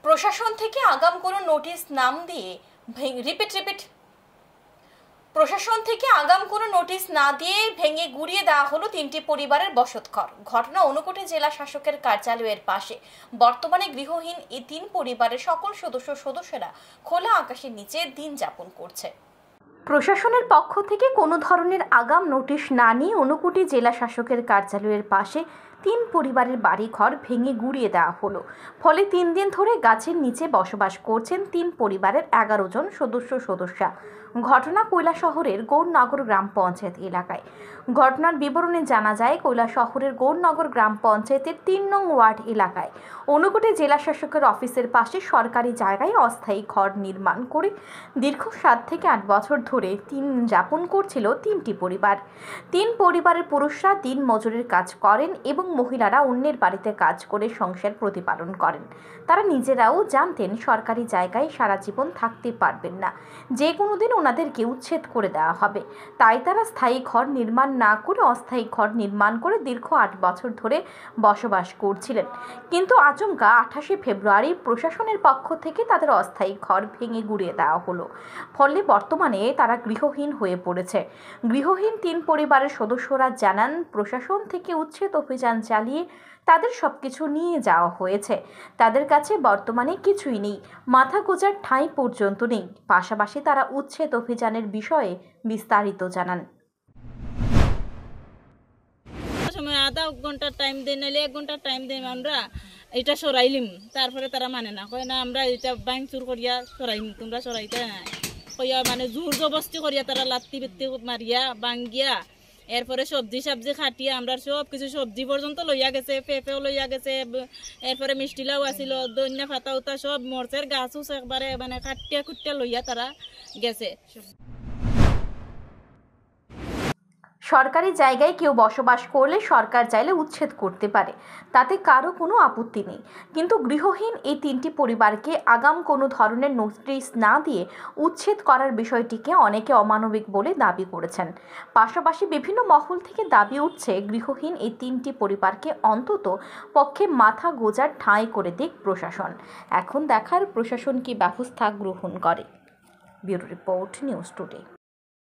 প্রশাসন থেকে আগাম কোনো নোটিশ নাম দিয়ে প্রশাসন থেকে আগাম কোনো নোটিশ না দিয়ে ভেঙে গুড়িয়ে দেওয়া হলো 3টি পরিবারের বসতঘর। ঘটনা ঊনকোটি জেলা শাসকের কার্যালয়ের পাশে। বর্তমানে গৃহহীন এই 3 পরিবারের সকল সদস্যরা খোলা আকাশের নিচে দিন যাপন করছে। প্রশাসনের পক্ষ থেকে কোনো ধরনের আগাম নোটিশ না নিয়ে ঊনকোটি জেলা শাসকের কার্যালয়ের পাশে 3 পরিবারের বাড়িঘর ভেঙে গুড়িয়ে দেওয়া হলো। ফলে 3 দিন ধরে গাছের নিচে বসবাস করছেন 3 পরিবারের 11 জন সদস্যা। ঘটনা কৈলাসহরের গৌরনগর গ্রাম পঞ্চায়েত এলাকায়। ঘটনার বিবরণে জানা যায়, কৈলাসহরের গৌরনগর গ্রাম পঞ্চায়েতের 3 নং ওয়ার্ড এলাকায় ঊনকোটি জেলা শাসকের অফিসের পাশে সরকারি জায়গায় অস্থায়ী ঘর নির্মাণ করে দীর্ঘ 7 থেকে 8 বছর ধরে দিন যাপন করছিল 3টি পরিবার। 3 পরিবারের পুরুষরা দিন মজুরির কাজ করেন এবং মহিলারা অন্যের বাড়িতে কাজ করে সংসার প্রতিপালন করেন। তারা নিজেরাও জানতেন সরকারি জায়গায় সারা জীবন থাকতে পারবেন না, যে কোনো দিন ওনাদেরকে উচ্ছেদ করে দেওয়া হবে। তাই তারা স্থায়ী ঘর নির্মাণ না করে অস্থায়ী ঘর নির্মাণ করে দীর্ঘ 8 বছর ধরে বসবাস করছিলেন। কিন্তু আচমকা 28শে ফেব্রুয়ারি প্রশাসনের পক্ষ থেকে তাদের অস্থায়ী ঘর ভেঙে গুড়িয়ে দেওয়া হলো। ফলে বর্তমানে তারা গৃহহীন হয়ে পড়েছে। গৃহহীন 3 পরিবারের সদস্যরা জানান, প্রশাসন থেকে উচ্ছেদ অভিযান চালিয়ে তাদের সবকিছু নিয়ে যাওয়া হয়েছে। তাদের কাছে বর্তমানে কিছুই নেই, মাথা গোঁজার ঠাঁই পর্যন্ত নেই। পাশাপাশি তারা উচ্ছেদ অভিযানের বিষয়ে বিস্তারিত জানান। আধা ঘন্টা টাইম দেন, নাহলে 1 ঘন্টা টাইম দেন, আমরা এটা সরাইলিম। তারপরে তারা মানে না, কয় না আমরা এটা ব্যাংক চুর করিয়া সরাইম, তোমরা সরাইতে নাই কইয়া, মানে জোর জবস্তি করিয়া তারা লাত্তি বিত্তি মারিয়া বাঙ্গিয়া এরপরে সবজি খাটিয়া আমরা সব কিছু সবজি পর্যন্ত লইয়া গেছে, পেঁপেও লইয়া গেছে, এরপরে মিষ্টিলাও আসিল, দৈন্য ফাতা উতা সব মরচের গাছ একবারে মানে কাটিয়া খুটিয়া লইয়া তারা গেছে। সরকারি জায়গায় কেউ বসবাস করলে সরকার চাইলে উচ্ছেদ করতে পারে, তাতে কারো কোনো আপত্তি নেই। কিন্তু গৃহহীন এই 3টি পরিবারকে আগাম কোনো ধরনের নোটিশ না দিয়ে উচ্ছেদ করার বিষয়টিকে অনেকে অমানবিক বলে দাবি করেছেন। পাশাপাশি বিভিন্ন মহল থেকে দাবি উঠছে, গৃহহীন এই 3টি পরিবারকে অন্তত পক্ষে মাথা গোঁজার ঠাঁই করে দিক প্রশাসন। এখন দেখার প্রশাসন কি ব্যবস্থা গ্রহণ করে। Bureau report, news today.